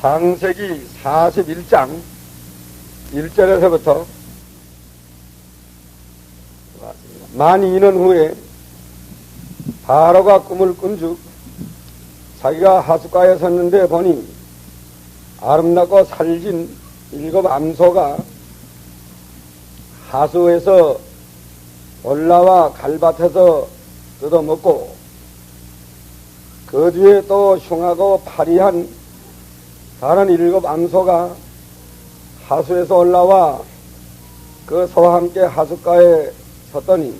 창세기 41장 1절에서부터 만 2년 후에 바로가 꿈을 꾼즉 자기가 하숫가에 섰는데 보니 아름답고 살진 7 암소가 하수에서 올라와 갈밭에서 뜯어먹고 그 뒤에 또 흉하고 파리한 다른 7 암소가 하수에서 올라와 그 소와 함께 하숫가에 섰더니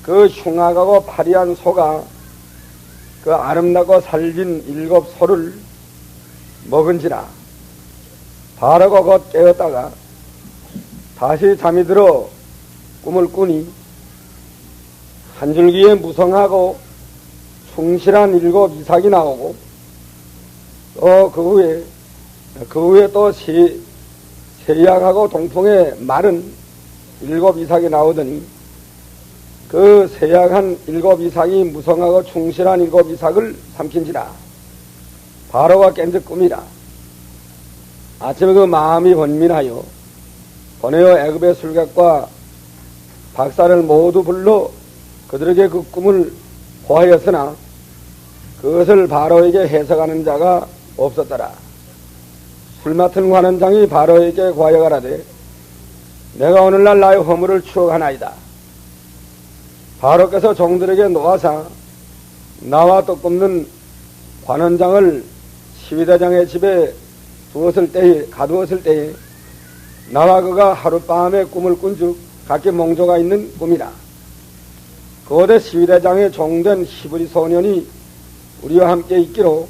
그 흉악하고 파리한 소가 그 아름답고 살진 7 소를 먹은지라. 바로가 곧 깨었다가 다시 잠이 들어 꿈을 꾸니 한 줄기에 무성하고 충실한 7 이삭이 나오고 또 그 후에 또 세약하고 동풍에 마른 7 이삭이 나오더니 그 세약한 7 이삭이 무성하고 충실한 7 이삭을 삼킨지라. 바로가 깬즉 꿈이라. 아침에 그 마음이 번민하여 보내어 애굽의 술객과 박사를 모두 불러 그들에게 그 꿈을 고하였으나 그것을 바로에게 해석하는 자가 없었더라. 술 맡은 관원장이 바로에게 고하여 가라되 내가 오늘날 나의 허물을 추억하나이다. 바로께서 종들에게 놓아사 나와 떡 굽는 관원장을 시위대장의 집에 가두었을 때에 나와 그가 하룻밤에 꿈을 꾼즉 각기 몽조가 있는 꿈이라. 거대 시위대장의 종된 히브리 소년이 우리와 함께 있기로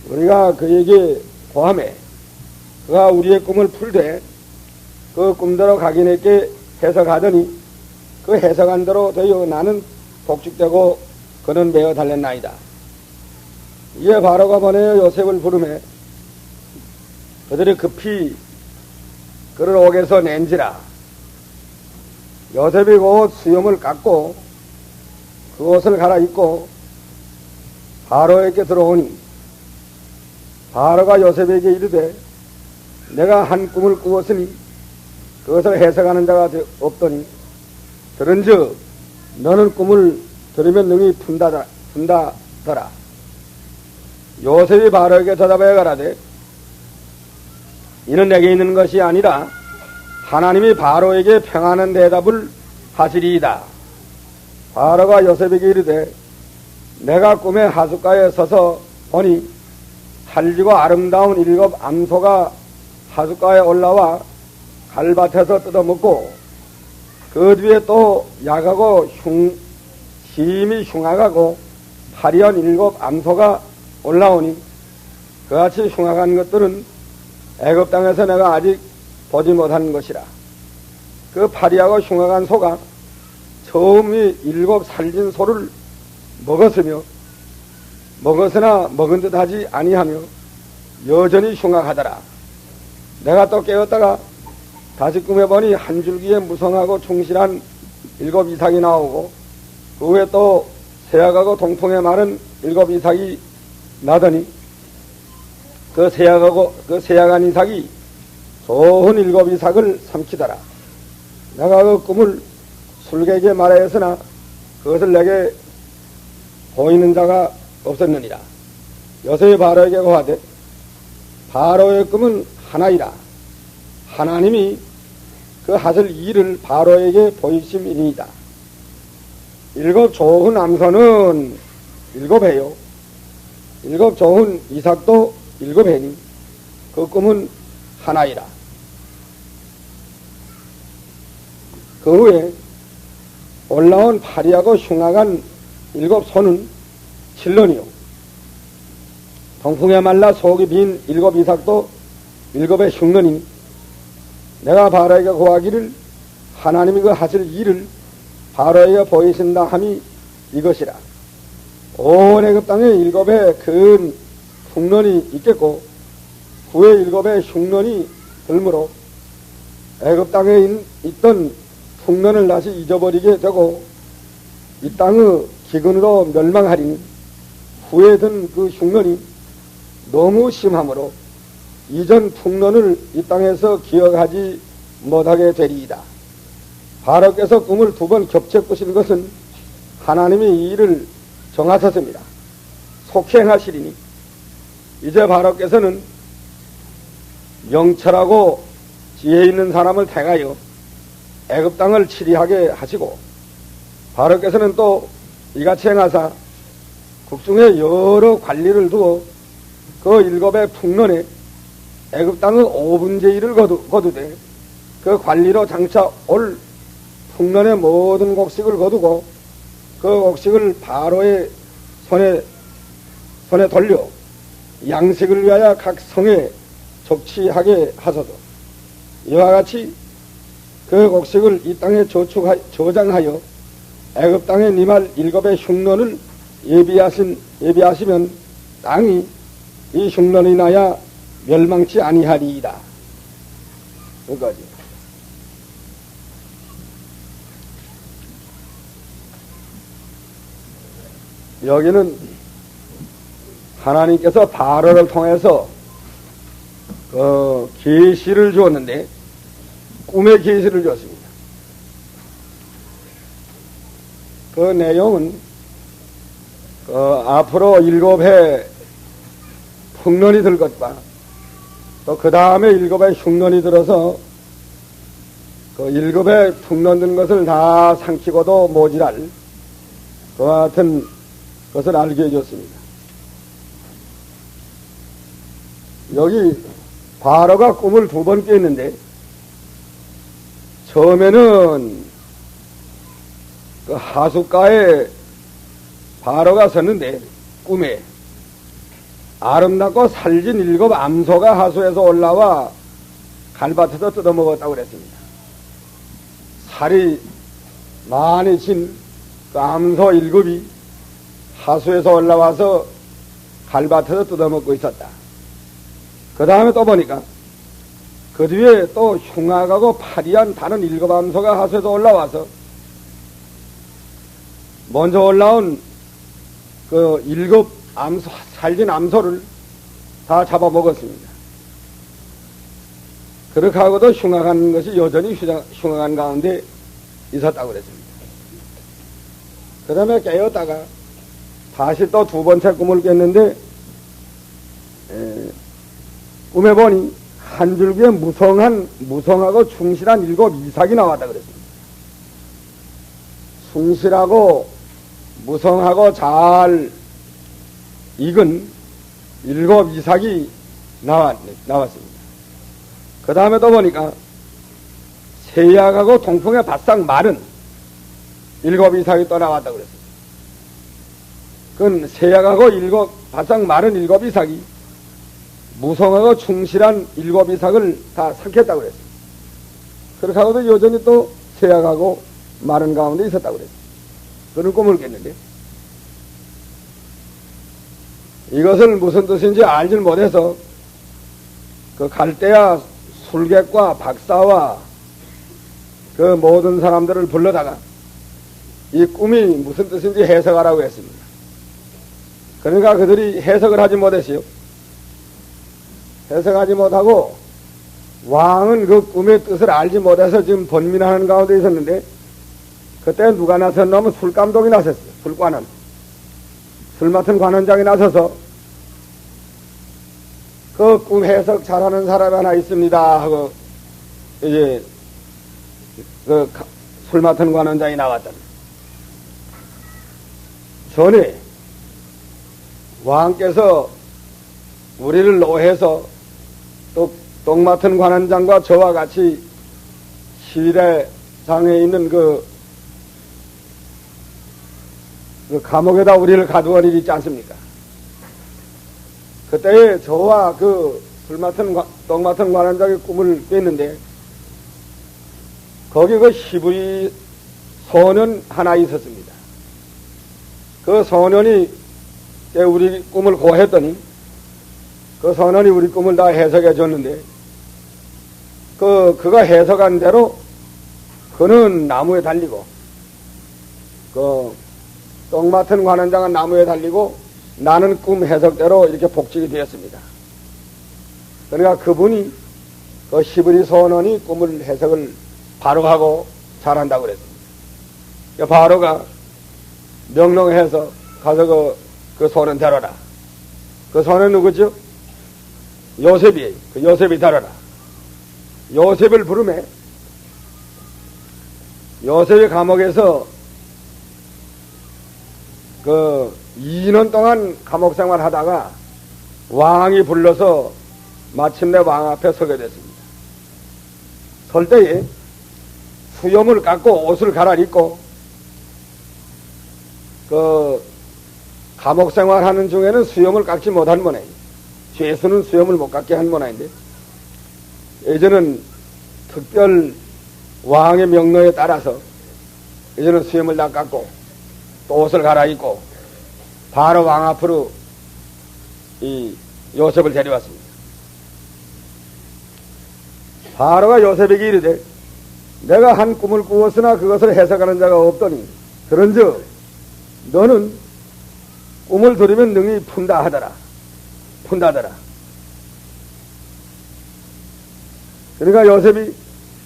우리가 그에게 고하매 그가 우리의 꿈을 풀되 그 꿈대로 각인에게 해석하더니 그 해석한 대로 되어 나는 복직되고 그는 매어 달렸나이다. 이에 바로가 보내어 요셉을 부르매 그들이 급히 그를 옥에서 낸지라. 요셉이 곧 수염을 깎고 그 옷을 갈아입고 바로에게 들어오니 바로가 요셉에게 이르되 내가 한 꿈을 꾸었으니 그것을 해석하는 자가 없더니 들은즉 너는 꿈을 들으면 능히 푼다더라. 요셉이 바로에게 대답하여 가라되 이는 내게 있는 것이 아니라 하나님이 바로에게 평하는 대답을 하시리이다. 바로가 요셉에게 이르되 내가 꿈에 하숫가에 서서 보니 살지고 아름다운 7 암소가 하숫가에 올라와 갈밭에서 뜯어먹고 그 뒤에 또 약하고 심히 흉악하고 파리한 7 암소가 올라오니 그같이 흉악한 것들은 애굽 땅에서 내가 아직 보지 못한 것이라. 그 파리하고 흉악한 소가 처음이 7 살진 소를 먹었으나 먹은 듯 하지 아니하며 여전히 흉악하더라. 내가 또 깨었다가 다시 꿈에 보니 한 줄기에 무성하고 충실한 7 이삭이 나오고 그 후에 또 세약하고 동풍에 마른 7 이삭이 나더니 그 세약한 이삭이 좋은 7 이삭을 삼키더라. 내가 그 꿈을 술객에게 말하였으나 그것을 내게 보이는 자가 없었느니라. 요셉이 바로에게 고하되 바로의 꿈은 하나이라. 하나님이 그 하실 일을 바로에게 보이심이니이다. 7 좋은 암소는 7회요 7 좋은 이삭도 7회니 그 꿈은 하나이라. 그 후에 올라온 파리하고 흉악한 7 소는 7년이요 동풍에 말라 속이 빈 7 이삭도 7의 흉년이니 내가 바로에게 고하기를 하나님이 그 하실 일을 바로에게 보이신다 함이 이것이라. 온 애굽 땅에 7의 큰 흉년이 있겠고 후에 7의 흉년이 들므로 애굽 땅에 있던 흉년을 다시 잊어버리게 되고 이 땅의 기근으로 멸망하리니 후에 든 그 흉년이 너무 심하므로 이전 풍론을 이 땅에서 기억하지 못하게 되리이다. 바로께서 꿈을 2번 겹쳐 꾸신 것은 하나님이 이 일을 정하셨습니다. 속행하시리니 이제 바로께서는 명철하고 지혜 있는 사람을 택하여 애굽 땅을 치리하게 하시고, 바로께서는 또 이같이 행하사 국중에 여러 관리를 두어 그 7의 풍년에 애굽 땅의 5분의 1을 거두되 그 관리로 장차 올 풍년의 모든 곡식을 거두고 그 곡식을 바로의 손에 돌려 양식을 위하여 각 성에 적치하게 하소서. 이와 같이 그 곡식을 이 땅에 저장하여 애굽 땅에 임할 7의 흉년을 예비하시면 땅이 이 흉년이 인하여 멸망치 아니하리이다. 그거지. 여기는 하나님께서 바로를 통해서 계시를 주었는데, 꿈의 계시를 주었습니다. 그 내용은 앞으로 7해 풍년이 들 것과 또 그 다음에 7해 흉년이 들어서 그 7해 풍년 든 것을 다 삼키고도 모자랄 그와 같은 것을 알게 해줬습니다. 여기 바로가 꿈을 2번 깼는데, 처음에는 그 하숫가에 바로가 섰는데 꿈에 아름답고 살진 7 암소가 하수에서 올라와 갈밭에서 뜯어먹었다고 그랬습니다. 살이 많이 진 그 암소 7이 하수에서 올라와서 갈밭에서 뜯어먹고 있었다. 그 다음에 또 보니까 그 뒤에 또 흉악하고 파리한 다른 7 암소가 하수에서 올라와서 먼저 올라온 그 7 암소, 살진 암소를 다 잡아먹었습니다. 그렇게 하고도 흉악한 것이 여전히 흉악한 가운데 있었다고 그랬습니다. 그 다음에 깨었다가 다시 또 2번째 꿈을 깼는데, 꿈에 보니 한 줄기에 무성하고 충실한 7 이삭이 나왔다 그랬습니다. 충실하고 무성하고 잘 익은 7 이삭이 나왔습니다. 그 다음에 또 보니까 세약하고 동풍에 바싹 마른 7 이삭이 또 나왔다고 그랬습니다. 그건 세약하고 바싹 마른 7 이삭이 무성하고 충실한 7 이삭을 다 삼켰다고 그랬습니다. 그렇게 하고도 여전히 또 세약하고 마른 가운데 있었다고 그랬습니다. 그런 꿈을 깼는데, 이것을 무슨 뜻인지 알질 못해서 그 갈대아 술객과 박사와 그 모든 사람들을 불러다가 이 꿈이 무슨 뜻인지 해석하라고 했습니다. 그러니까 그들이 해석을 하지 못했어요. 해석하지 못하고 왕은 그 꿈의 뜻을 알지 못해서 지금 번민하는 가운데 있었는데, 그때 누가 나섰냐면 술감독이 나섰어요. 술관원. 술 맡은 관원장이 나서서 그 꿈 해석 잘하는 사람이 하나 있습니다 하고 이제 그 술 맡은 관원장이 나왔더니, 전에 왕께서 우리를 노해서 또 떡 맡은 관원장과 저와 같이 시래장에 있는 그 감옥에다 우리를 가두어 일이 있지 않습니까? 그때에 저와 그 떡 맡은 관원장의 꿈을 깼는데, 거기 그 히브리 소년 하나 있었습니다. 그 소년이 우리 꿈을 고했더니 그 소년이 우리 꿈을 다 해석해 줬는데, 그가 해석한 대로 그는 나무에 달리고 떡 맡은 관원장은 나무에 달리고 나는 꿈 해석대로 이렇게 복직이 되었습니다. 그러니까 그분이 그 히브리 선원이 꿈을 해석을 바로 하고 잘한다고 그랬습니다. 그러니까 바로가 명령해서 가서 그 소는 데려라. 그 소는 누구죠? 요셉이에요. 그 요셉이 데려라. 요셉을 부르매 요셉이 감옥에서 그 2년 동안 감옥 생활 하다가 왕이 불러서 마침내 왕 앞에 서게 됐습니다. 설 때에 수염을 깎고 옷을 갈아입고 그 감옥 생활하는 중에는 수염을 깎지 못한 모양이에요. 죄수는 수염을 못 깎게 한 모양인데 예전은 특별 왕의 명령에 따라서 이제는 수염을 다 깎고 또 옷을 갈아입고 바로 왕 앞으로 이 요셉을 데려왔습니다. 바로가 요셉에게 이르되 내가 한 꿈을 꾸었으나 그것을 해석하는 자가 없더니 그런즉 너는 꿈을 들으면 능히 푼다하더라. 그러니까 요셉이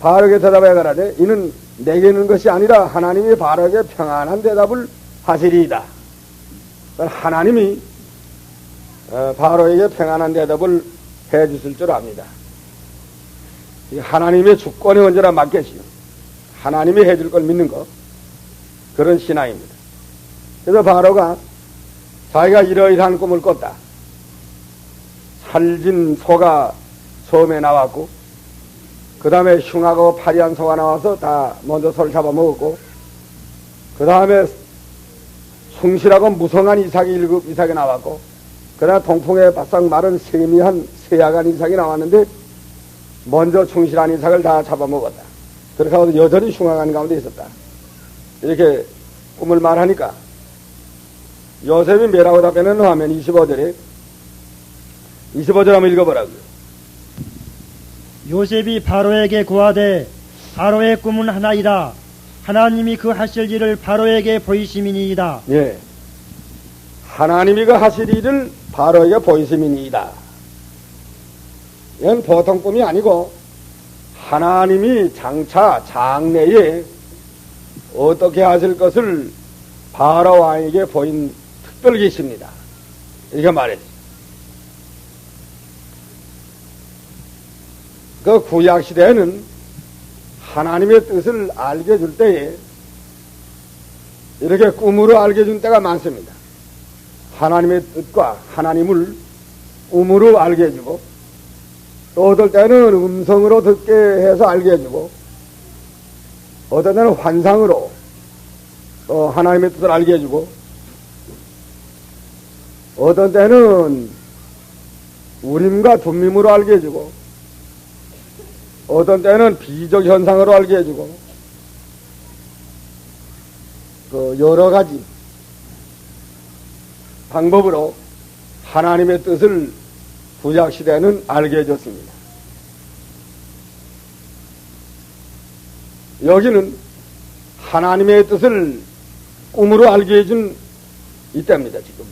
바로에게 대답해 가라되 이는 내게 있는 것이 아니라 하나님이 바로에게 평안한 대답을 하시리이다. 하나님이 바로에게 평안한 대답을 해 주실 줄 압니다. 하나님의 주권이 언제나 맡겨지요. 하나님이 해줄 걸 믿는 것, 그런 신앙입니다. 그래서 바로가 자기가 이러이러한 꿈을 꿨다. 살진 소가 섬에 나왔고 그 다음에 흉하고 파리한 소가 나와서 다 먼저 소를 잡아먹었고 그 다음에 숭실하고 무성한 이삭이 1급 이삭이 나왔고 그 다음에 통풍에 바싹 마른 세미한 세약한 이삭이 나왔는데 먼저 충실한 이삭을 다 잡아먹었다. 그렇게 하고 여전히 흉악한 가운데 있었다. 이렇게 꿈을 말하니까 요셉이 뭐라고 답변했노 하면 25절에 25절 한번 읽어보라고요. 요셉이 바로에게 고하되 바로의 꿈은 하나이다. 하나님이 그 하실 일을 바로에게 보이심이니이다. 예, 하나님이 그 하실 일을 바로에게 보이심이니이다. 이건 보통 꿈이 아니고 하나님이 장차 장래에 어떻게 하실 것을 바로 왕에게 보인 특별 계십니다. 이렇게 말했죠. 그 구약 시대에는 하나님의 뜻을 알게 줄 때에 이렇게 꿈으로 알게 준 때가 많습니다. 하나님의 뜻과 하나님을 꿈으로 알게 해주고 또 어떨 때는 음성으로 듣게 해서 알게 해주고 어떨 때는 환상으로 또 하나님의 뜻을 알게 해주고 어떤 때는 우림과 둠밈으로 알게 해주고 어떤 때는 비적 현상으로 알게 해주고 그 여러 가지 방법으로 하나님의 뜻을 구약 시대에는 알게 해줬습니다. 여기는 하나님의 뜻을 꿈으로 알게 해준 이때입니다. 지금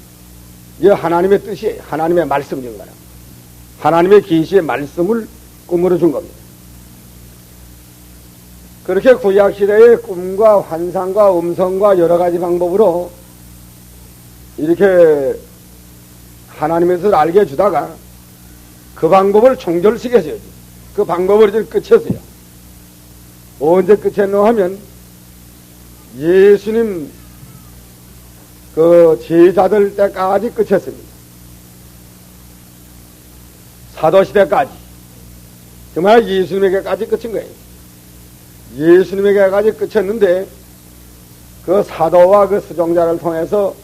이게 하나님의 뜻이에요. 하나님의 말씀 중 거라. 하나님의 계시의 말씀을 꿈으로 준 겁니다. 그렇게 구약 시대의 꿈과 환상과 음성과 여러 가지 방법으로 이렇게 하나님의 뜻을 알게 해주다가 그 방법을 종결시켰어요. 그 방법을 이제 끝이었어요. 언제 끝이었노 하면 예수님 그 제자들 때까지 끝이었습니다. 사도시대까지. 정말 예수님에게까지 끝인 거예요. 예수님에게까지 끝이었는데 그 사도와 그 수종자를 통해서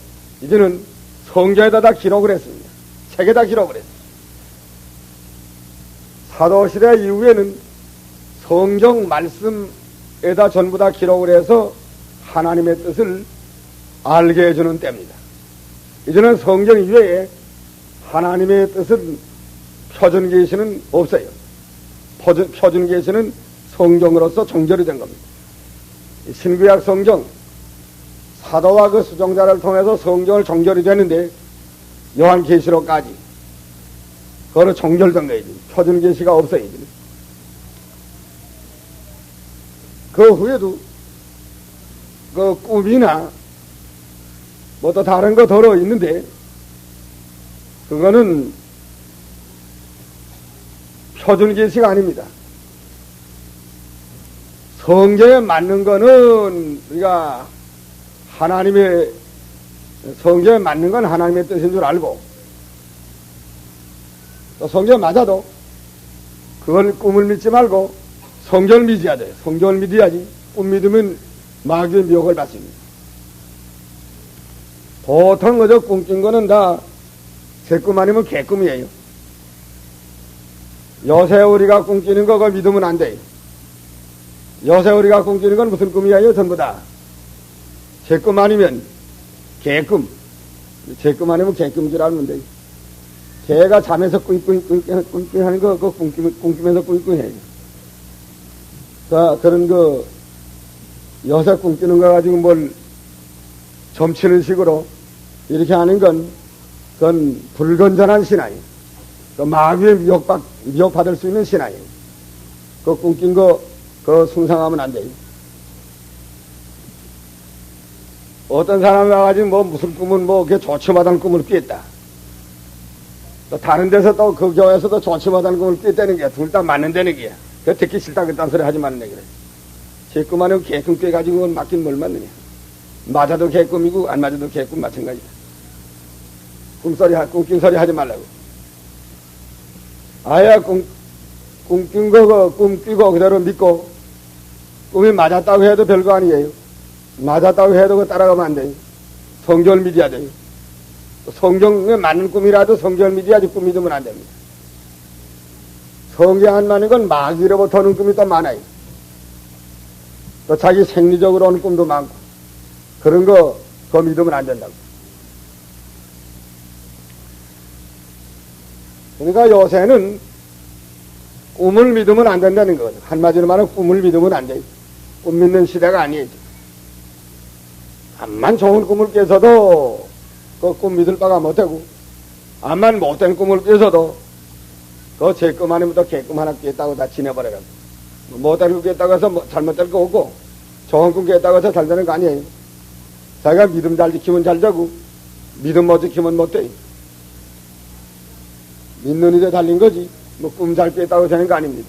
이제는 성경에다 다 기록을 했습니다. 책에다 기록을 했습니다. 사도시대 이후에는 성경 말씀에다 전부 다 기록을 해서 하나님의 뜻을 알게 해주는 때입니다. 이제는 성경 이외에 하나님의 뜻은 표준 계시는 없어요. 표준 계시는 성경으로서 정결이 된 겁니다. 신구약 성경 사도와 그 수종자를 통해서 성경을 정결이 되는데 요한계시록까지 그거로 종결된 거이지. 표준계시가 없어야지. 그 후에도 그 꿈이나 뭐 또 다른 거 더러 있는데 그거는 표준계시가 아닙니다. 성경에 맞는 거는 우리가 하나님의 성경에 맞는 건 하나님의 뜻인 줄 알고 또 성경에 맞아도 그걸 꿈을 믿지 말고 성경을 믿어야 돼요. 성경을 믿어야지. 꿈 믿으면 마귀의 미혹을 받습니다. 보통 그저 꿈낀 거는 다 제 꿈 아니면 개꿈이에요. 요새 우리가 꿈끼는 거 그걸 믿으면 안 돼요. 요새 우리가 꿈끼는 건 무슨 꿈이에요? 전부 다 제 꿈 아니면 개꿈. 제 꿈 아니면 개꿈인 줄 알면 돼요. 개가 잠에서 꿍꿍 하는 거 그거 꿈끼면서 꿍꿍해요. 그런 거 요새 꿈끼는 거 가지고 뭘 점치는 식으로 이렇게 하는 건 그건 불건전한 신앙이에요. 그 마귀의 미혹받을 수 있는 신앙이에요. 그 꿈낀 거 그거 숭상하면 안 돼요. 어떤 사람이 와가지고 뭐 무슨 꿈은 뭐 그게 좋지못한 꿈을 뀌었다. 또 다른 데서 또 그 교회에서도 좋지못한 꿈을 뀌었다는 게 둘 다 맞는다는 게야. 그 듣기 싫다 그딴 소리 하지 말는 얘기래. 제 꿈 아니고 개꿈 뀌어가지고 그건 맞긴 뭘 맞느냐. 맞아도 개꿈이고 안 맞아도 개꿈 마찬가지다. 꿈낀 소리 하지 말라고. 아야 꿈낀 거 꿈끼고 그대로 믿고 꿈이 맞았다고 해도 별거 아니에요. 맞았다고 해도 그거 따라가면 안 돼요. 성경을 믿어야 돼요. 성경에 맞는 꿈이라도 성경을 믿어야지 꿈 믿으면 안 됩니다. 성경 안 맞는 건 마귀로부터 오는 꿈이 또 많아요. 또 자기 생리적으로 오는 꿈도 많고 그런 거 그거 믿으면 안 된다고. 그러니까 요새는 꿈을 믿으면 안 된다는 거거든. 한마디로 말하면 꿈을 믿으면 안 돼요. 꿈 믿는 시대가 아니에요. 암만 좋은 꿈을 꿔서도 그 꿈 믿을 바가 못하고 암만 못된 꿈을 꿔서도 그 제 꿈 아니면 또 개꿈 하나 깼다고 다 지내버려가지고 못된 꿈 깼다고 해서 잘못될 거 없고 좋은 꿈 깼다고 해서 잘 되는 거 아니에요. 자기가 믿음 잘 지키면 잘 되고 믿음 못 지키면 못 돼요. 믿는 일에 달린 거지 뭐 꿈 잘 깼다고 되는 거 아닙니다.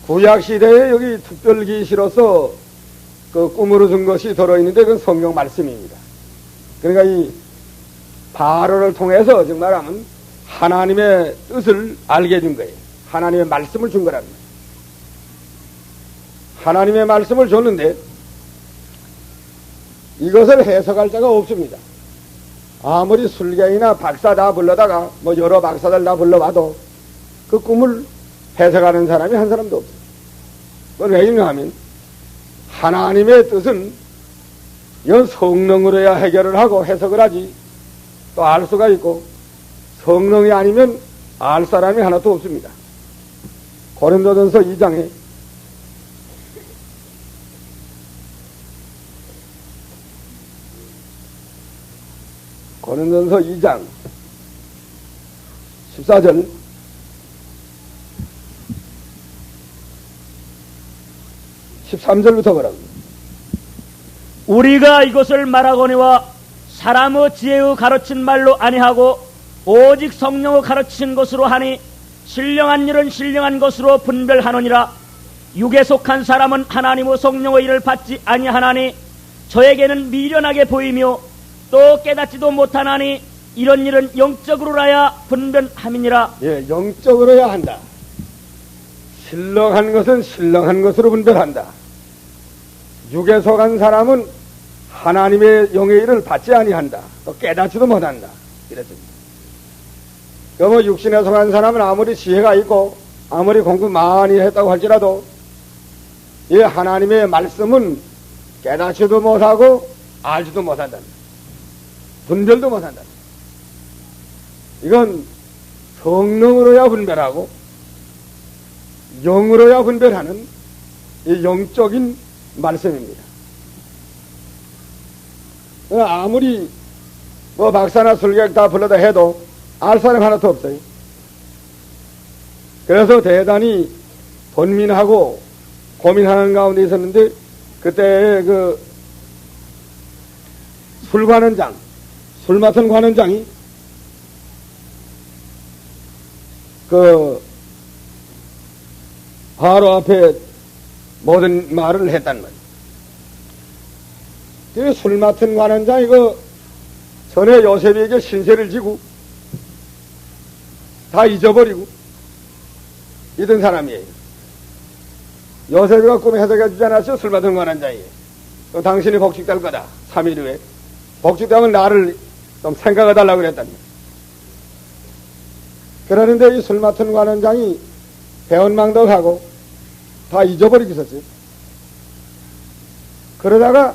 구약시대에 여기 특별기시로서 그 꿈으로 준 것이 들어있는데 그건 성경 말씀입니다. 그러니까 이 바로를 통해서 정말 하면 하나님의 뜻을 알게 준 거예요. 하나님의 말씀을 준 거랍니다. 하나님의 말씀을 줬는데 이것을 해석할 자가 없습니다. 아무리 술객이나 박사 다 불러다가 뭐 여러 박사들 다 불러봐도 그 꿈을 해석하는 사람이 한 사람도 없어요. 그건 왜 있냐면 하나님의 뜻은 이건 성령으로 해야 해결을 하고 해석을 하지 또 알 수가 있고 성령이 아니면 알 사람이 하나도 없습니다. 고린도전서 2장에 고린도전서 2장 14절 (13절부터) 뭐라고? 우리가 이것을 말하거니와 사람의 지혜의 가르친 말로 아니하고 오직 성령의 가르친 것으로 하니 신령한 일은 신령한 것으로 분별하느니라. 육에 속한 사람은 하나님의 성령의 일을 받지 아니하나니 저에게는 미련하게 보이며 또 깨닫지도 못하나니 이런 일은 영적으로라야 분별함이니라. 예, 영적으로야 한다. 신령한 것은 신령한 것으로 분별한다. 육에 속한 사람은 하나님의 영의 일을 받지 아니한다. 또 깨닫지도 못한다. 이랬습니다. 그러면 육신에 속한 사람은 아무리 지혜가 있고 아무리 공부 많이 했다고 할지라도 이 하나님의 말씀은 깨닫지도 못하고 알지도 못한다. 분별도 못한다. 이건 성령으로야 분별하고 영으로야 분별하는 이 영적인 말씀입니다. 아무리 뭐 박사나 술객 다 불러다 해도 알 사람 하나도 없어요. 그래서 대단히 번민하고 고민하는 가운데 있었는데, 그때 그 술관원장, 술 맡은 관원장이 그 바로 앞에 모든 말을 했단 말이에요. 그 술 맡은 관원장이 그 전에 요셉에게 신세를 지고 다 잊어버리고 이런 사람이에요. 요셉이가 꿈에 해석해 주지 않았죠? 술 맡은 관원장이. 당신이 복직될 거다. 3일 후에. 복직되면 나를 좀 생각해 달라고 그랬단 말이에요. 그러는데 이 술 맡은 관원장이 배은망덕하고 다 잊어버리고 있었어요. 그러다가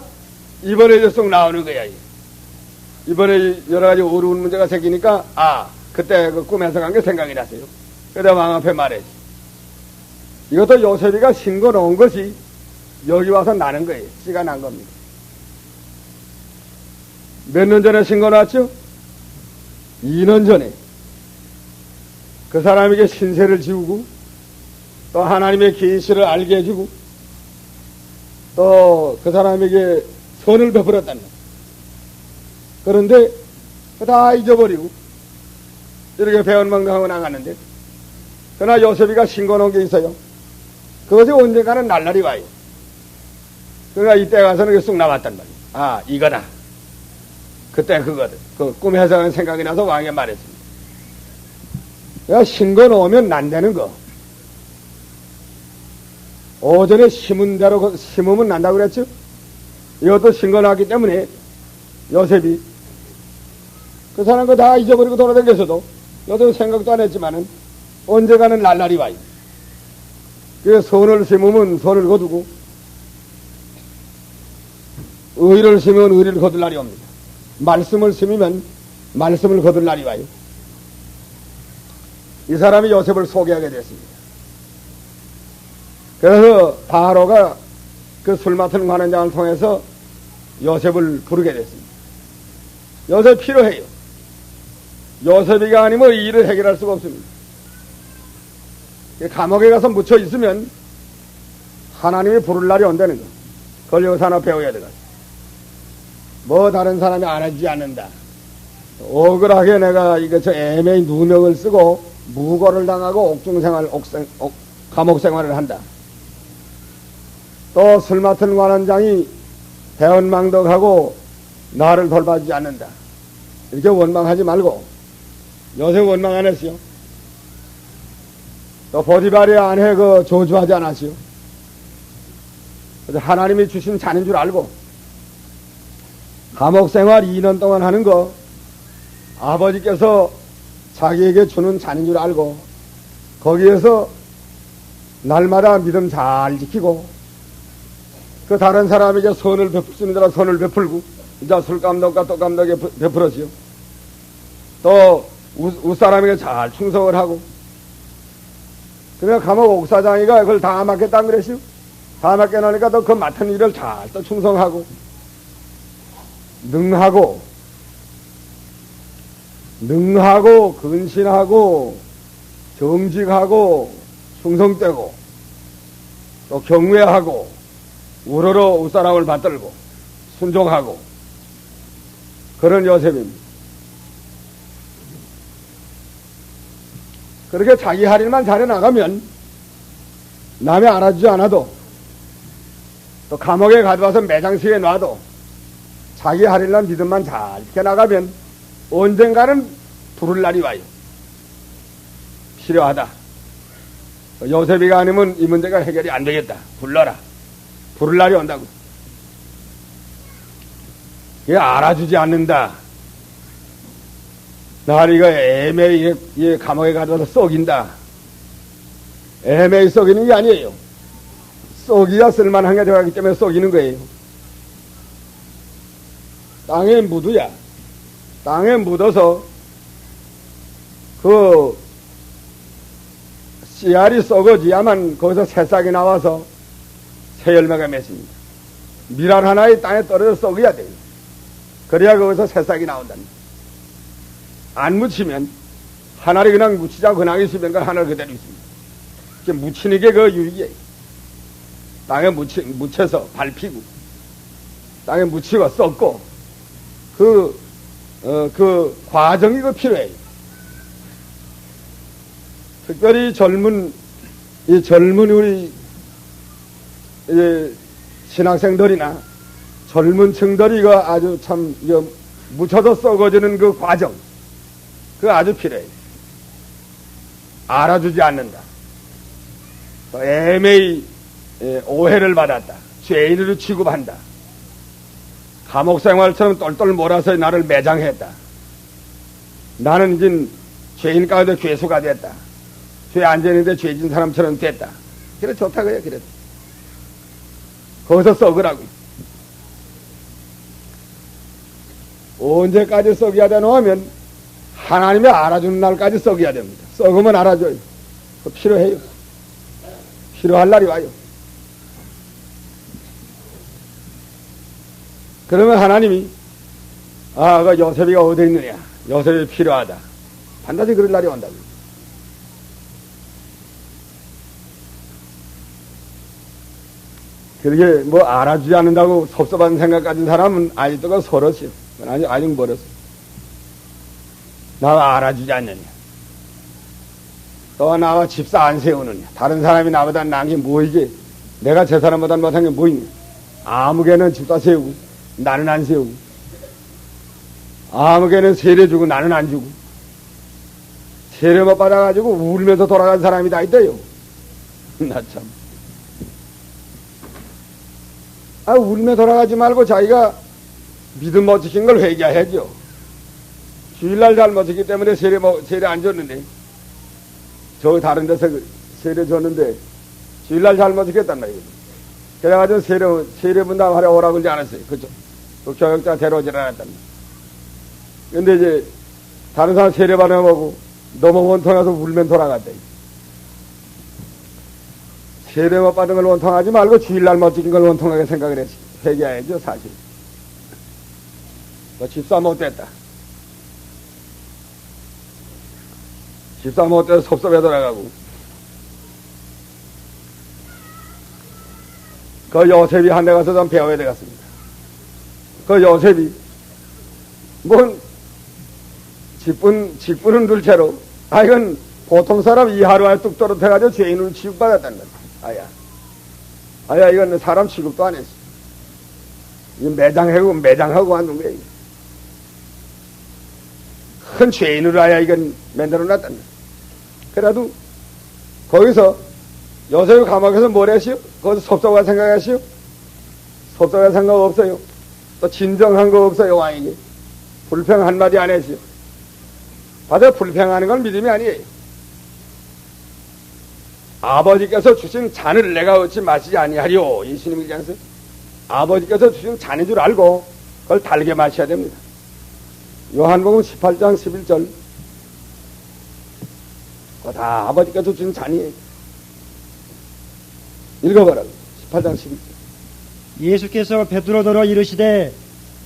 이번에 이제 쏙 나오는 거야. 이번에 여러 가지 어려운 문제가 생기니까, 그때 그 꿈 해석한 게 생각이 났어요. 그러다 왕 앞에 말했지. 이것도 요셉이가 신고 놓은 것이 여기 와서 나는 거예요. 씨가 난 겁니다. 몇 년 전에 신고 놨죠? 2년 전에. 그 사람에게 신세를 지우고, 또 하나님의 계시를 알게 해주고, 또 그 사람에게 선을 베풀었단 말이에요. 그런데 다 잊어버리고 이렇게 배은망덕하고 나갔는데, 그러나 요셉이가 신고 놓은 게 있어요. 그것이 언젠가는 날날이 와요. 그러니까 이때 가서는 쑥 나왔단 말이에요. 이거다. 그때 그거든. 그 꿈 해석하는 생각이 나서 왕에게 말했습니다. 내가 신고 놓으면 난다는 거. 오전에 심은 대로 심으면 난다고 그랬죠? 이것도 신고 놨기 때문에 요셉이 그 사람 거 다 잊어버리고 돌아다녔어도 너도 생각도 안 했지만은 언젠가는 날날이 와요. 그 선을 심으면 선을 거두고 의를 심으면 의를 거둘 날이 옵니다. 말씀을 심으면 말씀을 거둘 날이 와요. 이 사람이 요셉을 소개하게 됐습니다. 그래서 바로가 그 술 맡은 관원장을 통해서 요셉을 부르게 됐습니다. 요셉 필요해요. 요셉이가 아니면 이 일을 해결할 수가 없습니다. 감옥에 가서 묻혀 있으면 하나님이 부를 날이 온다는 거. 그걸 여기서 하나 배워야 되겠어. 뭐 다른 사람이 알아주지 않는다. 억울하게 내가 저 애매히 누명을 쓰고 무고를 당하고 감옥 생활을 한다. 또 술 맡은 관원장이 배은망덕하고 나를 돌봐주지 않는다. 이렇게 원망하지 말고. 요셉 원망 안 했어요. 또 보디발의 아내 저주하지 않았어요. 그래서 하나님이 주신 잔인 줄 알고 감옥 생활 2년 동안 하는 거 아버지께서 자기에게 주는 잔인 줄 알고 거기에서 날마다 믿음 잘 지키고 그 다른 사람에게 선을 베풀 수 있는 대로 선을 베풀고 이제 술감독과 떡감독에 베풀었지요. 또 웃사람에게 잘 충성을 하고 그러니까 감옥 옥사장이가 그걸 다 맡겠다는 그랬어요. 다 맡겨놓으니까 또 그 맡은 일을 잘 또 충성하고 능하고 근신하고 정직하고 충성되고 또 경외하고 우러러 웃사람을 받들고 순종하고 그런 요셉입니다. 그렇게 자기 할 일만 잘해 나가면 남이 알아주지 않아도 또 감옥에 가져와서 매장시에 놔도 자기 할 일만 믿음만 잘 지켜나가면 언젠가는 부를 날이 와요. 필요하다. 요셉이가 아니면 이 문제가 해결이 안 되겠다. 불러라. 부를 날이 온다고. 이게 알아주지 않는다. 나를 이거 애매히 감옥에 가져와서 썩인다. 애매히 썩이는 게 아니에요. 썩이야 쓸만한 게 들어가기 때문에 썩이는 거예요. 땅에 묻어야. 땅에 묻어서 그 씨알이 썩어지야만 거기서 새싹이 나와서 새 열매가 맺습니다. 밀알 하나에 땅에 떨어져 썩어야 돼요. 그래야 거기서 새싹이 나온답니다. 안 묻히면, 하나를 그냥 묻히자 근황이 있으면 그 하나를 그대로 있습니다. 묻히는 게 그 유익이에요. 땅에 묻혀서 밟히고, 땅에 묻히고 썩고, 그 과정이 그 필요해요. 특별히 이 젊은 우리, 신학생들이나 젊은 층들이 이거 아주 참, 이거 묻혀서 썩어지는 그 과정, 그거 아주 필요해요. 알아주지 않는다. 또 애매히 오해를 받았다. 죄인으로 취급한다. 감옥 생활처럼 똘똘 몰아서 나를 매장했다. 나는 이제 죄인 가운데 괴수가 됐다. 죄 안 지는데 죄진 사람처럼 됐다. 그래 좋다 그래. 그래. 거기서 썩으라고. 언제까지 썩여야 되노 하면 하나님이 알아주는 날까지 썩여야 됩니다. 썩으면 알아줘요. 그거 필요해요. 필요할 날이 와요. 그러면 하나님이 그 요셉이가 어디 있느냐, 요셉이 필요하다, 반드시 그럴 날이 온다고. 그렇게 뭐 알아주지 않는다고 섭섭한 생각 가진 사람은 아직도 서러지요. 아직 멀었어. 나가 알아주지 않느냐, 또 나가 집사 안 세우느냐, 다른 사람이 나보다 나은 게 뭐 이게, 내가 제 사람보다 못한 게 뭐 있냐. 아무개는 집사 세우고 나는 안 세우고, 아무개는 세례 주고 나는 안 주고, 세례 못 받아가지고 울면서 돌아간 사람이 다 있대요. 나 참. 울며 돌아가지 말고 자기가 믿음 못 지킨 걸 회개해야죠. 주일날 잘 못 지기 때문에 세례 안 줬는데, 저 다른 데서 세례 줬는데 주일날 잘 못 지켰단 말이에요. 그래가지고 세례 분당 하려 오라고 그러지 않았어요. 그죠? 그 교역자 데려오질 않았단 말이에요. 근데 이제 다른 사람 세례 받아보고 너무 원통해서 울면 돌아갔대. 세례 못 받은 걸 원통하지 말고 주일날 못 지킨 걸 원통하게 생각을 했지. 회개해야죠, 사실. 너 집사 못됐다. 집사 못돼서 섭섭해 돌아가고. 그 요셉이 한 데 가서 좀 배워야 되겠습니다. 그 요셉이, 직분은 둘째로, 이건 보통 사람 이하로 아예 뚝 떨어뜨려가지고 죄인으로 취급받았다는 거야. 이건 사람 취급도 안 했어. 이거 매장하고 하는 거야. 큰 죄인으로 이건 만들어 놨단 거야. 그래도, 거기서, 요셉이 감옥에서 뭘 했시오? 거기서 섭섭한 생각하시오? 섭섭한 생각 없어요. 또 진정한 거 없어요, 왕에게. 불평 한마디 안 했시오. 받아 불평하는 건 믿음이 아니에요. 아버지께서 주신 잔을 내가 어찌 마시지 아니하리오. 예수님이 그러지 않으세요? 아버지께서 주신 잔인 줄 알고 그걸 달게 마셔야 됩니다. 요한복음 18장 11절. 그거 다 아버지께서 주신 잔이에요. 읽어봐라. 18장 11절. 예수께서 베드로더러 이르시되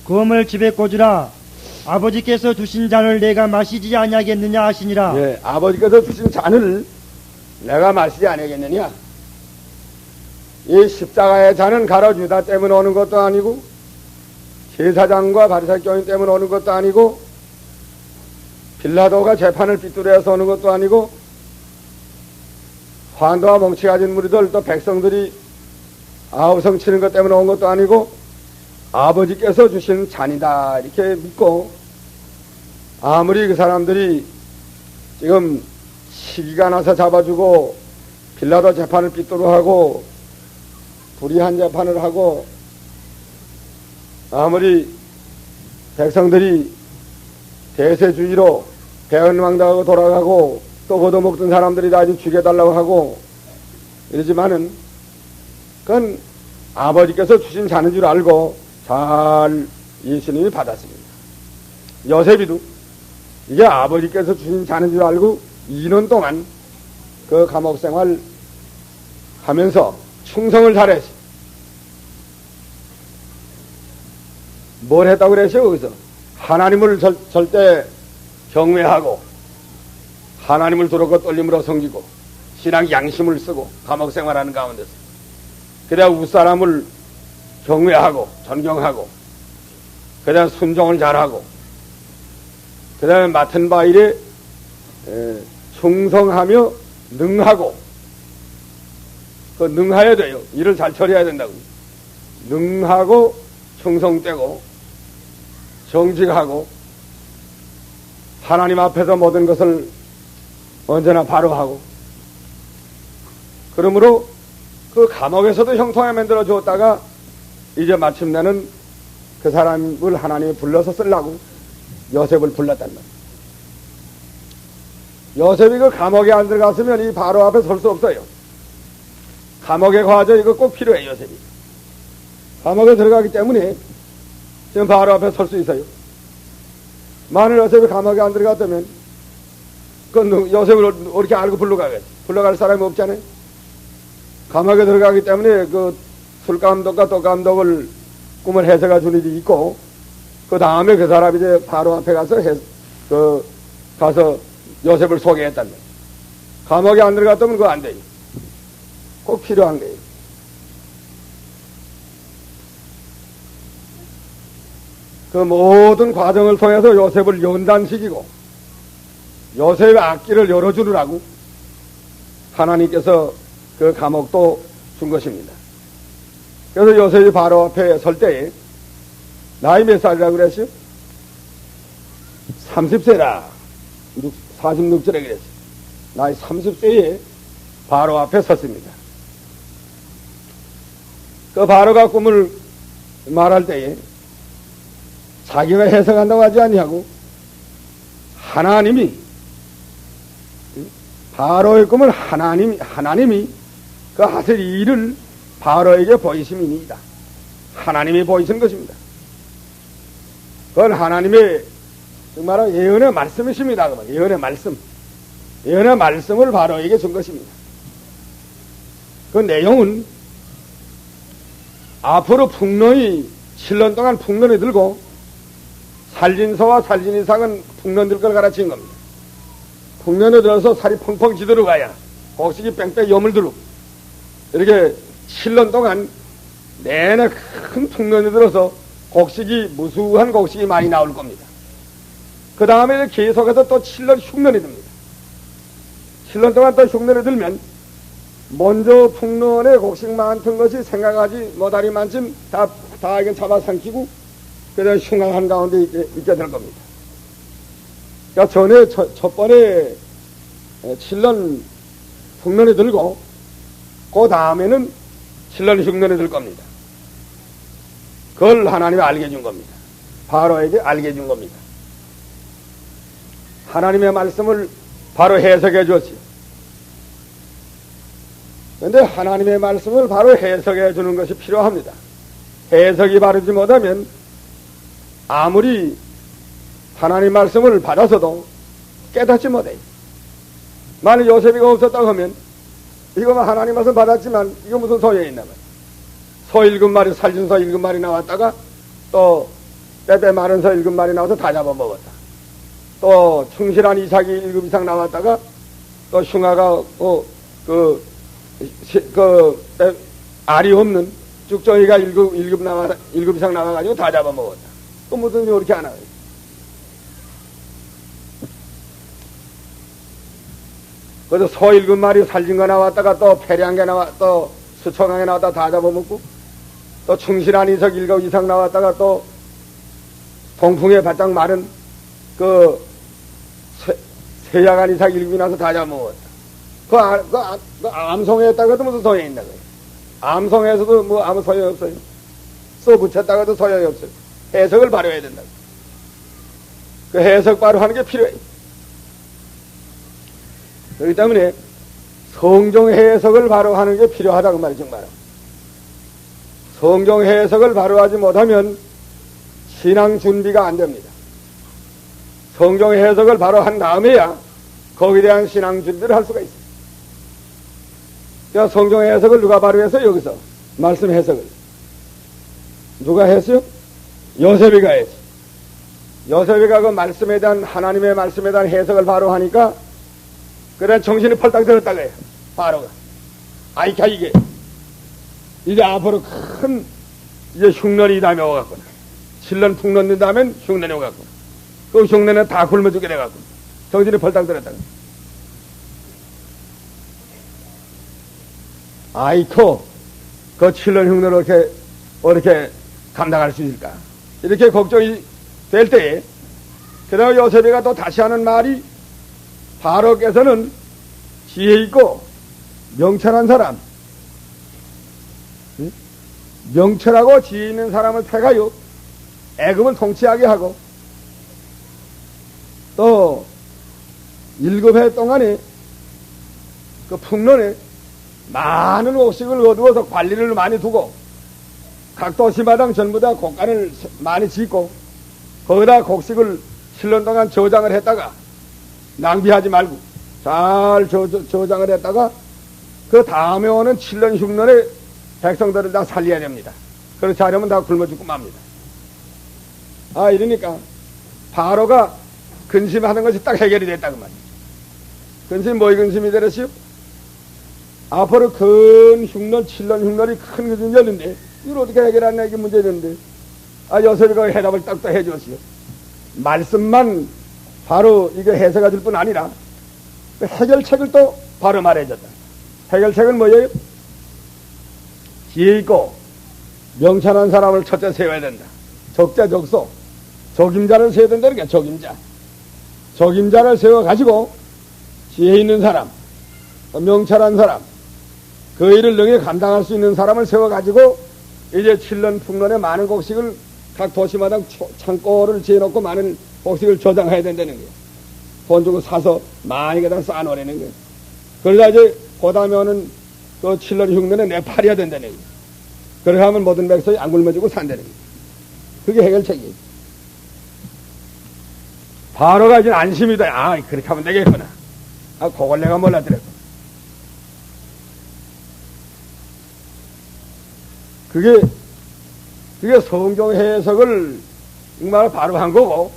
검을 집에 꽂으라. 아버지께서 주신 잔을 내가 마시지 아니하겠느냐 하시니라. 예, 아버지께서 주신 잔을 내가 마시지 아니하겠느냐. 이 십자가의 잔은 가롯 유다 때문에 오는 것도 아니고, 제사장과 바리새 교인 때문에 오는 것도 아니고, 빌라도가 재판을 삐뚤어서 오는 것도 아니고, 환도와 멍치 가진 무리들 또 백성들이 아우성 치는 것 때문에 온 것도 아니고, 아버지께서 주신 잔이다 이렇게 믿고, 아무리 그 사람들이 지금 시기가 나서 잡아주고 빌라도 재판을 삐뚤어하고 불의한 재판을 하고, 아무리 백성들이 대세주의로 배은망당하고 돌아가고 또 걷어먹던 사람들이 다 아주 죽여달라고 하고 이러지만은, 그건 아버지께서 주신 잔인 줄 알고 잘 예수님이 받았습니다. 요셉이도 이게 아버지께서 주신 잔인 줄 알고 2년 동안 그 감옥 생활 하면서 충성을 잘했어. 뭘 했다고 그랬어요? 거기서 하나님을 절대 경외하고 하나님을 두렵고 떨림으로 섬기고 신앙 양심을 쓰고 감옥 생활하는 가운데서 그래야 윗사람을 경외하고 존경하고 그다음 순종을 잘하고 그 다음에 맡은 바 일에 충성하며 능하고 그 능해야 돼요. 일을 잘 처리해야 된다고. 능하고 충성되고 정직하고 하나님 앞에서 모든 것을 언제나 바로 하고 그러므로 그 감옥에서도 형통하게 만들어 주었다가 이제 마침내는 그 사람을 하나님이 불러서 쓰려고 요셉을 불렀단 말이에요. 요셉이 그 감옥에 안 들어갔으면 이 바로 앞에 설 수 없어요. 감옥의 과정 이거 꼭 필요해요. 요셉이 감옥에 들어가기 때문에 지금 바로 앞에 설 수 있어요. 만일 요셉이 감옥에 안 들어갔다면 그 요셉을 어떻게 알고 불러가겠지? 불러갈 사람이 없잖아요. 감옥에 들어가기 때문에 그 술감독과 떡감독을 꿈을 해석해 주는 일이 있고 그 다음에 그 사람이 이제 바로 앞에 가서 가서 요셉을 소개했단 말이에요. 감옥에 안 들어갔다면 그거 안 돼요. 꼭 필요한 거예요. 그 모든 과정을 통해서 요셉을 연단시키고 요셉의 앞길을 열어주느라고 하나님께서 그 감옥도 준 것입니다. 그래서 요셉이 바로 앞에 설 때에 나이 몇 살이라고 그랬어요? 30세라 46절에 그랬어요. 나이 30세에 바로 앞에 섰습니다. 그 바로가 꿈을 말할 때에 자기가 해석한다고 하지 아니하고 하나님이 바로의 꿈을 하나님이 그 하실 일을 바로에게 보이심이니이다. 하나님이 보이신 것입니다. 그건 하나님의 정말 예언의 말씀이십니다. 예언의 말씀. 예언의 말씀을 바로에게 준 것입니다. 그 내용은 앞으로 풍년이 7년 동안 풍년이 들고 살진서와 살진이상은 풍년 들 걸 가르친 겁니다. 풍년에 들어서 살이 펑펑 지들어가야 곡식이 뺑뺑 여물들고 이렇게 7년 동안 내내 큰 풍년이 들어서 곡식이 무수한 곡식이 많이 나올 겁니다. 그 다음에 계속해서 또 7년 흉년이 듭니다. 7년 동안 또 흉년이 들면 먼저 풍년에 곡식 많던 것이 생각하지 못하리 만큼 다 이게 잡아삼키고 그다음 흉악한 가운데 있게 될 겁니다. 그러니까 전에 첫 번에 7년 흉년이 들고 그 다음에는 7년 흉년이 들 겁니다. 그걸 하나님이 알게 해준 겁니다. 바로에게 알게 해준 겁니다. 하나님의 말씀을 바로 해석해 주었어요. 그런데 하나님의 말씀을 바로 해석해 주는 것이 필요합니다. 해석이 바르지 못하면 아무리 하나님 말씀을 받아서도 깨닫지 못해요. 만약 요셉이가 없었다고 하면 이거 하나님 말씀 받았지만 이거 무슨 소용이 있나 말이야. 소 7마리 살진소 7마리 나왔다가 또 빼빼 마른 소 7마리 나와서 다 잡아먹었다. 또 충실한 이삭이 7 이상 나왔다가 또 흉아가 알이 없는 죽정이가 7 이상 나와가지고 다 잡아먹었다. 또 무슨 이렇게 안 하요. 그래서 소 7마리 살진 거 나왔다가 또 패량한 게 또 수청한 게 나왔다가 다 잡아먹고 또 충실한 이삭 7 이상 나왔다가 또 동풍에 바짝 마른 세야간 이삭 7이 나서 다 잡아먹었다. 그 암송에 했다고 해도 무슨 소용이 있나 거예요. 암송에서도 뭐 아무 소용이 없어요. 써 붙였다고 해도 소용이 없어요. 해석을 바로 해야 된다고. 그 해석 바로 하는 게 필요해요. 그렇기 때문에 성경 해석을 바로 하는 게 필요하다고 말이죠. 정말. 성경 해석을 바로 하지 못하면 신앙 준비가 안 됩니다. 성경 해석을 바로 한 다음에야 거기에 대한 신앙 준비를 할 수가 있어요. 그러니까 성경 해석을 누가 바로 했어요? 여기서 말씀 해석을 누가 했어요? 요셉이가 했지. 요셉이가 그 말씀에 대한, 하나님의 말씀에 대한 해석을 바로 하니까, 그래, 정신이 펄딱 들었다고 해요. 바로가. 아이카, 이제 앞으로 큰, 이제 흉년이 이 다음에 오갔구나. 7년 풍년인 다음엔 흉년이 오갔구나. 그 흉년에 다 굶어 죽게 돼갔구나. 정신이 펄딱 들었다고. 아이코, 그 7년 흉년을 어떻게 감당할 수 있을까? 이렇게 걱정이 될 때에, 그러나 요셉이가 또 다시 하는 말이, 바로께서는 지혜 있고 명철한 사람, 명철하고 지혜 있는 사람을 택하여 애굽을 통치하게 하고, 또 7해 동안에 그 풍년에 많은 옥식을 거두어서 관리를 많이 두고, 각 도시마당 전부 다 곡간을 많이 짓고, 거기다 곡식을 7년 동안 저장을 했다가, 낭비하지 말고 잘 저장을 했다가, 그 다음에 오는 7년 흉년에 백성들을 다 살려야 됩니다. 그렇지 않으면 다 굶어 죽고 맙니다. 이러니까 바로가 근심하는 것이 딱 해결이 됐다고 말이죠. 근심, 뭐의 근심이 되랬어요? 앞으로 큰 흉년, 7년 흉년이 큰 것이 열린데, 이걸 어떻게 해결하냐, 이게 문제였는데, 요셉이가 해답을 딱 해줬어요. 말씀만 바로 이게 해석해 줄 뿐 아니라, 해결책을 또 바로 말해줬다. 해결책은 뭐예요? 지혜 있고 명철한 사람을 첫째 세워야 된다. 적재적소, 적임자를 세워야 된다는 게 적임자. 적임자를 세워가지고 지혜 있는 사람, 명철한 사람, 그 일을 능히 감당할 수 있는 사람을 세워가지고 이제 7년 풍년에 많은 곡식을 각 도시마다 창고를 지어놓고 많은 곡식을 저장해야 된다는 거예요. 돈 주고 사서 많이 갖다 쌓아놓으라는 거예요. 그러다 이제 그 다음에 오는 그 7년 흉년에 내팔이야 된다는 거예요. 그렇게 하면 모든 백성이 안 굶어지고 산다는 거예요. 그게 해결책이에요. 바로가 이제 안심이다. 그렇게 하면 되겠구나. 그걸 내가 몰라드렸고. 그게 성경 해석을 정말 바로 한 거고,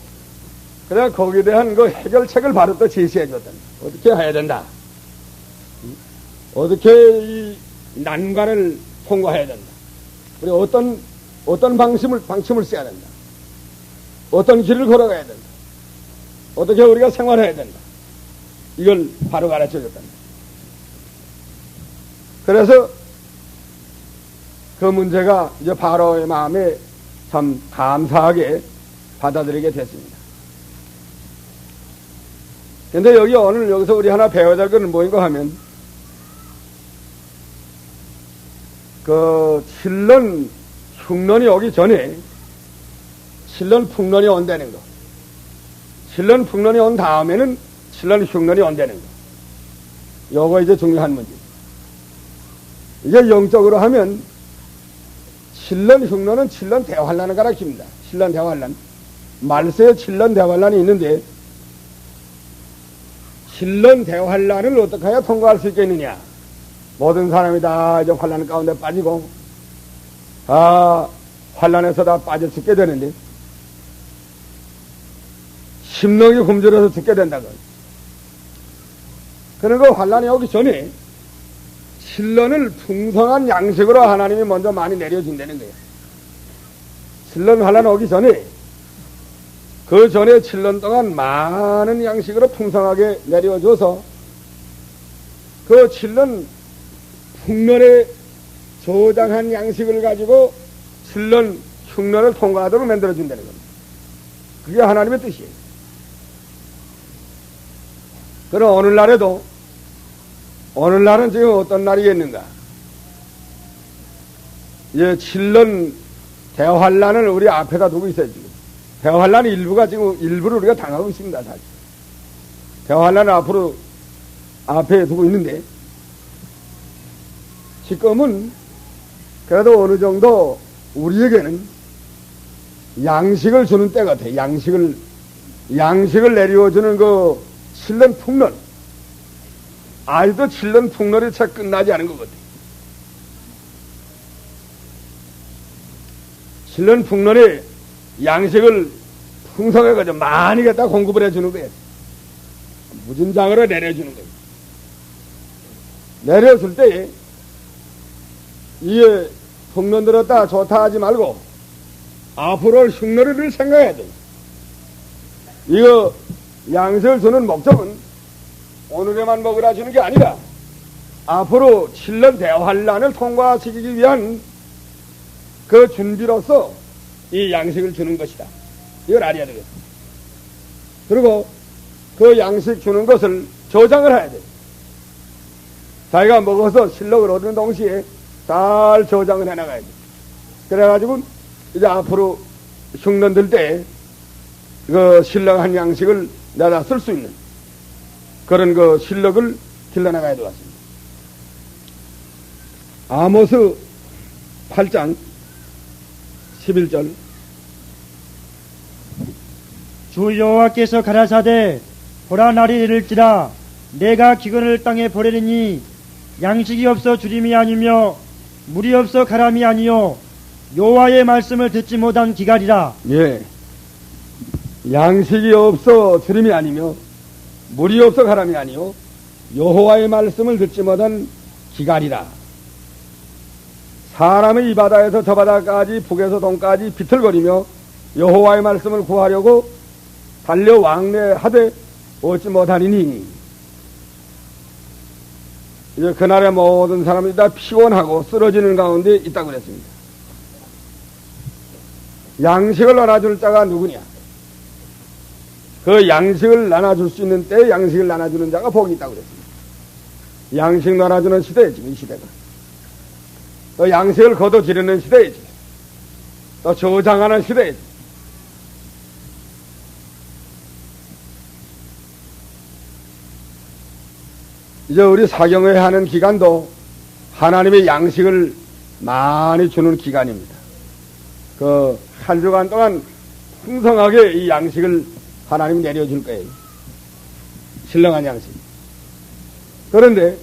그래서 거기에 대한 그 해결책을 바로 또 제시해 줬다. 어떻게 해야 된다. 어떻게 이 난관을 통과해야 된다. 우리 어떤 방침을 써야 된다. 어떤 길을 걸어가야 된다. 어떻게 우리가 생활해야 된다. 이걸 바로 가르쳐 줬다. 그래서 그 문제가 이제 바로의 마음에 참 감사하게 받아들이게 됐습니다. 근데 오늘 여기서 우리 하나 배워야 될 것은 뭐인가 하면, 그 7년 흉년이 오기 전에 7년 풍년이 온다는 거. 7년 풍년이 온 다음에는 7년 흉년이 온다는 거. 요거 이제 중요한 문제. 이게 영적으로 하면 7년 흉년은 7년 대환란을 가리킵니다. 7년 대환란. 말세에 7년 대환란이 있는데, 7년 대환란을 어떻게 해야 통과할 수 있겠느냐. 모든 사람이 다 이제 환란 가운데 빠지고, 환란에서 다 빠져 죽게 되는데, 심령이 굶주려서 죽게 된다고. 그리고 환란이 오기 전에 7년을 풍성한 양식으로 하나님이 먼저 많이 내려준다는 거예요. 7년 환란 오기 전에, 그 전에 7년 동안 많은 양식으로 풍성하게 내려줘서, 그 7년 풍년에 저장한 양식을 가지고 7년 흉년을 통과하도록 만들어준다는 겁니다. 그게 하나님의 뜻이에요. 그럼 오늘날은 지금 어떤 날이겠는가? 이제 7년 대환란을 우리 앞에다 두고 있어요, 지금. 대환란 일부를 우리가 당하고 있습니다, 사실. 대환란을 앞에 두고 있는데, 지금은 그래도 어느 정도 우리에게는 양식을 주는 때 같아요. 양식을 내려주는 그 7년 풍년. 아직도 7년 풍년이 채 끝나지 않은 것 같아요. 7년 풍년에 양식을 풍성하게 좀 많이 갖다 공급을 해주는 거예요. 무진장으로 내려주는 거예요. 내려줄 때에 이에 흉년 들었다 좋다 하지 말고 앞으로 흉년을 생각해야 돼요. 이거 양식을 주는 목적은 오늘에만 먹으라 주는 게 아니라 앞으로 7년 대환란을 통과시키기 위한 그 준비로서 이 양식을 주는 것이다. 이걸 알아야 되겠다. 그리고 그 양식 주는 것을 저장을 해야 돼. 자기가 먹어서 실력을 얻는 동시에 잘 저장을 해나가야 돼. 그래가지고 이제 앞으로 흉년 들 때 그 신령한 양식을 내다 쓸 수 있는 그런 그 실력을 길러나가야 되겠습니다. 아모스 8장 11절 주 여호와께서 가라사대 보라 날이 이를지라 내가 기근을 땅에 보내리니 양식이 없어 주림이 아니며 물이 없어 가람이 아니요 여호와의 말씀을 듣지 못한 기갈이라. 예, 양식이 없어 주림이 아니며 물이 없어 가람이 아니요 여호와의 말씀을 듣지 못한 기갈이라. 사람의 이 바다에서 저 바다까지 북에서 동까지 비틀거리며 여호와의 말씀을 구하려고 달려 왕래하되 얻지 못하리니. 이제 그날의 모든 사람들이 다 피곤하고 쓰러지는 가운데 있다고 그랬습니다. 양식을 나눠줄 자가 누구냐? 그 양식을 나눠줄 수 있는 때에 양식을 나눠주는 자가 복이 있다고 그랬습니다. 양식 나눠주는 시대에 지금 이 시대가. 또 양식을 거둬 지르는 시대이지. 또 저장하는 시대이지. 이제 우리 사경회 하는 기간도 하나님의 양식을 많이 주는 기간입니다. 그 한 주간 동안 풍성하게 이 양식을 하나님이 내려줄 거예요. 신령한 양식. 그런데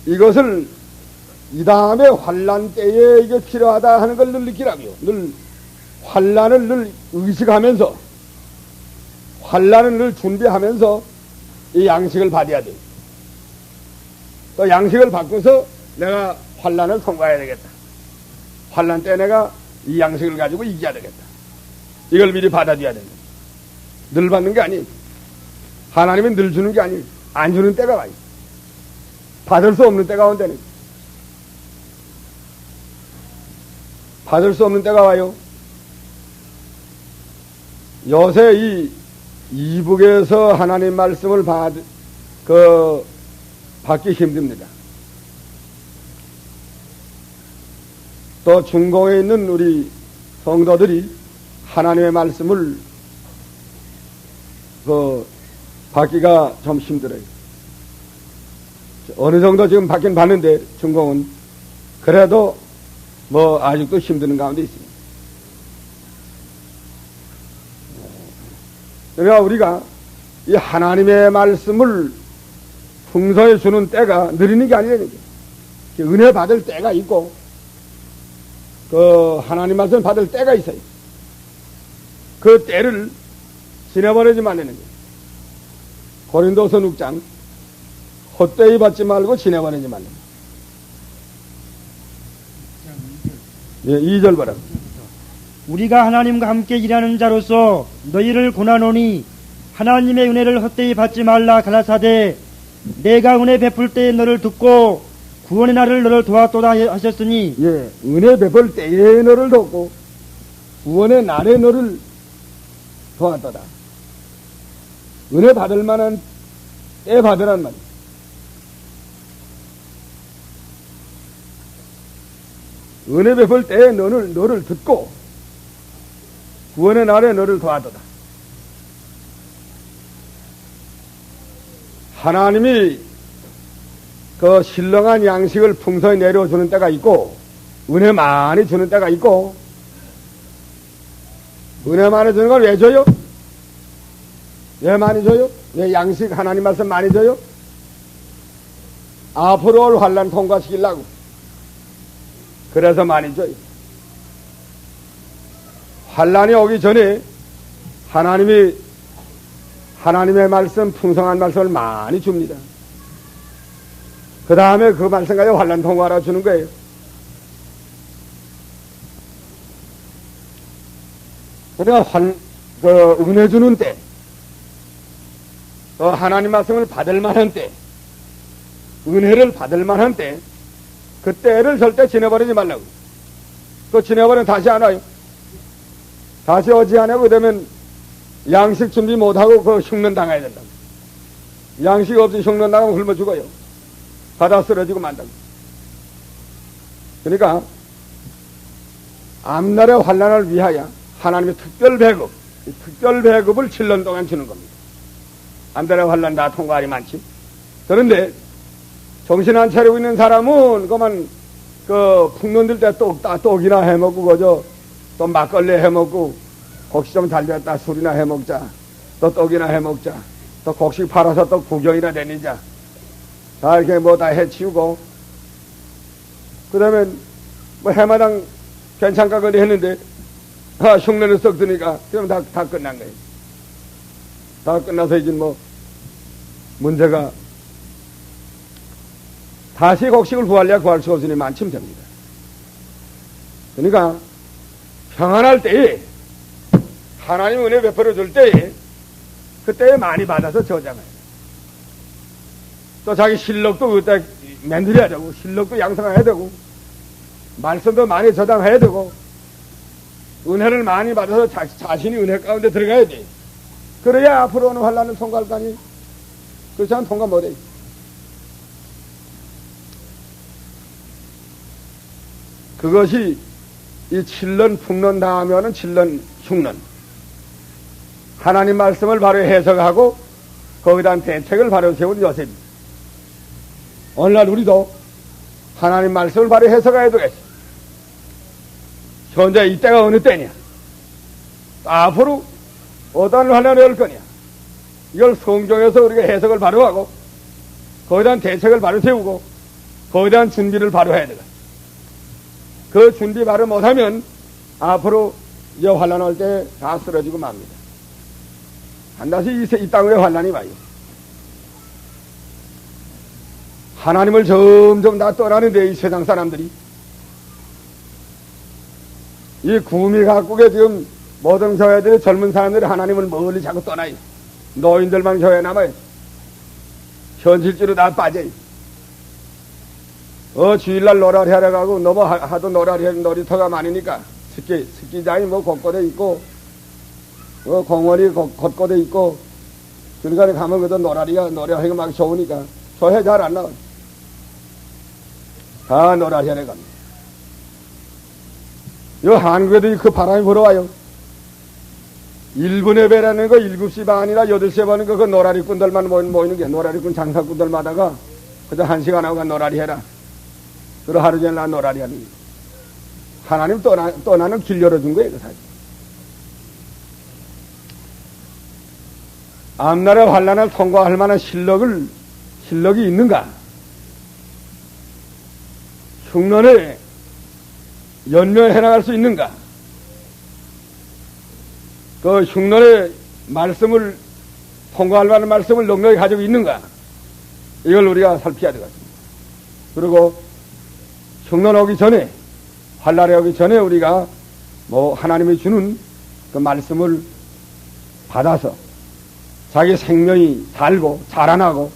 이것을 이 다음에 환란 때에 이게 필요하다 하는 걸 늘 느끼라고요. 늘 환란을 늘 의식하면서 환란을 늘 준비하면서 이 양식을 받아야 돼요. 또 양식을 받고서 내가 환란을 통과해야 되겠다. 환란 때 내가 이 양식을 가지고 이겨야 되겠다. 이걸 미리 받아줘야 된다. 늘 받는 게 아니에요. 하나님은 늘 주는 게 아니에요. 안 주는 때가 와요. 받을 수 없는 때가 온다는 거예요. 받을 수 없는 때가 와요. 요새 이 이북에서 하나님 말씀을 받기 힘듭니다. 또 중공에 있는 우리 성도들이 하나님의 말씀을 받기가 좀 힘들어요. 어느 정도 지금 받긴 받는데 중공은 그래도 뭐 아직도 힘드는 가운데 있습니다. 그러니까 우리가 이 하나님의 말씀을 풍성히 주는 때가 느리는 게 아니라는 거예요. 은혜 받을 때가 있고 그 하나님 말씀 받을 때가 있어요. 그 때를 지내버리지 말라는 거예요. 고린도서 6장 헛되이 받지 말고 지내버리지 말라는 거예요. 예, 2절 봐라. 우리가 하나님과 함께 일하는 자로서 너희를 권하노니 하나님의 은혜를 헛되이 받지 말라. 가라사대 내가 은혜 베풀 때에 너를 듣고 구원의 날을 너를 도왔도다 하셨으니. 예, 은혜 베풀 때에 너를 돕고 구원의 날에 너를 도왔도다. 은혜 받을 만한 때 받으란 말이야. 은혜 베풀 때에 너를 듣고 구원의 날에 너를 도와도다. 하나님이 그 신령한 양식을 풍성히 내려주는 때가 있고 은혜 많이 주는 때가 있고, 은혜 많이 주는 걸 왜 줘요? 왜 많이 줘요? 왜 양식 하나님 말씀 많이 줘요? 앞으로 올 환난 통과시키려고. 그래서 많이 줘요. 환란이 오기 전에 하나님의 말씀, 풍성한 말씀을 많이 줍니다. 그 다음에 그 말씀 가지고 환란 통과하라 주는 거예요. 그러니까 은혜 주는 때, 또 하나님 말씀을 받을 만한 때, 은혜를 받을 만한 때, 그 때를 절대 지내버리지 말라고. 또 지내버리면 다시 안 와요. 다시 오지 않으면 그러면 양식 준비 못하고 그 흉년 당해야 된다고. 양식 없이 흉년 당하면 굶어 죽어요. 바다 쓰러지고 만다고. 그러니까 앞날의 환란을 위하여 하나님의 특별 배급을 7년 동안 주는 겁니다. 앞날의 환란 다 통과하리 많지. 그런데 정신 안 차리고 있는 사람은 그만 그 풍년들 때 떡이나 해먹고 그저 또 막걸리 해먹고 곡식 좀 달렸다 술이나 해먹자. 또 떡이나 해먹자. 또 곡식 팔아서 또 구경이나 다니자. 다 이렇게 뭐 다 해치우고 그 다음에 뭐 해마당 괜찮까 그리 했는데 흉내를 썩 드니까 그럼 다 끝난 거예요. 다 끝나서 이제 뭐 문제가 다시 곡식을 구하려야 구할 수가 없으니 만침 됩니다. 그러니까 평안할 때에 하나님 은혜 베풀어 줄 때에 그때에 많이 받아서 저장해요. 또 자기 실력도 그때 만들어야 되고 실력도 양성해야 되고 말씀도 많이 저장해야 되고 은혜를 많이 받아서 자신이 은혜 가운데 들어가야 돼. 그래야 앞으로 오는 환란을 통과할 거 아니. 그렇지 않으면 통과 못해. 그것이 이 7년 풍년 다음에 오는 7년 흉년. 하나님 말씀을 바로 해석하고 거기에 대한 대책을 바로 세운 요셉입니다. 오늘날 우리도 하나님 말씀을 바로 해석해야 되겠어. 현재 이때가 어느 때냐? 앞으로 어떤 환란이 올 거냐? 이걸 성경에서 우리가 해석을 바로 하고 거기에 대한 대책을 바로 세우고 거기에 대한 준비를 바로 해야 되겠어. 그 준비 바로 못하면 앞으로 이 환란 올 때 다 쓰러지고 맙니다. 한다시 이 땅에 환란이 와요. 하나님을 점점 다 떠나는데 이 세상 사람들이 이 구미 각국에 지금 모든 교회들이 젊은 사람들이 하나님을 멀리 자꾸 떠나요. 노인들만 교회에 남아요. 현실주로 다 빠져요. 주일날 놀아리 하러 가고 너무 하도 놀이터가 많으니까 스키장이 뭐 곳곳에 있고 공원이 곳곳에 있고 그러니까 가면 그도 노래하기가 막 좋으니까 교회 잘 안 나와요. 다 놀아리 하러 갑니다. 요 한국에도 그 바람이 불어와요. 1분의 배라는 거 7시 반이나 8시에 보는 거 그 노라리꾼들만 모이는 게 노라리꾼 장사꾼들마다가 그저 1시간 하고 노라리 해라. 그리고 하루 종일 나 노라리 하는 거. 하나님 떠나는 길 열어준 거예요, 그 사실. 앞날의 환란을 통과할 만한 실력이 있는가? 흉년에 연명해 나갈 수 있는가? 그 흉년의 말씀을 통과할 만한 말씀을 넉넉히 가지고 있는가? 이걸 우리가 살펴야 되겠습니다. 그리고 흉년 오기 전에 환란이 오기 전에 우리가 뭐 하나님이 주는 그 말씀을 받아서 자기 생명이 살고 자라나고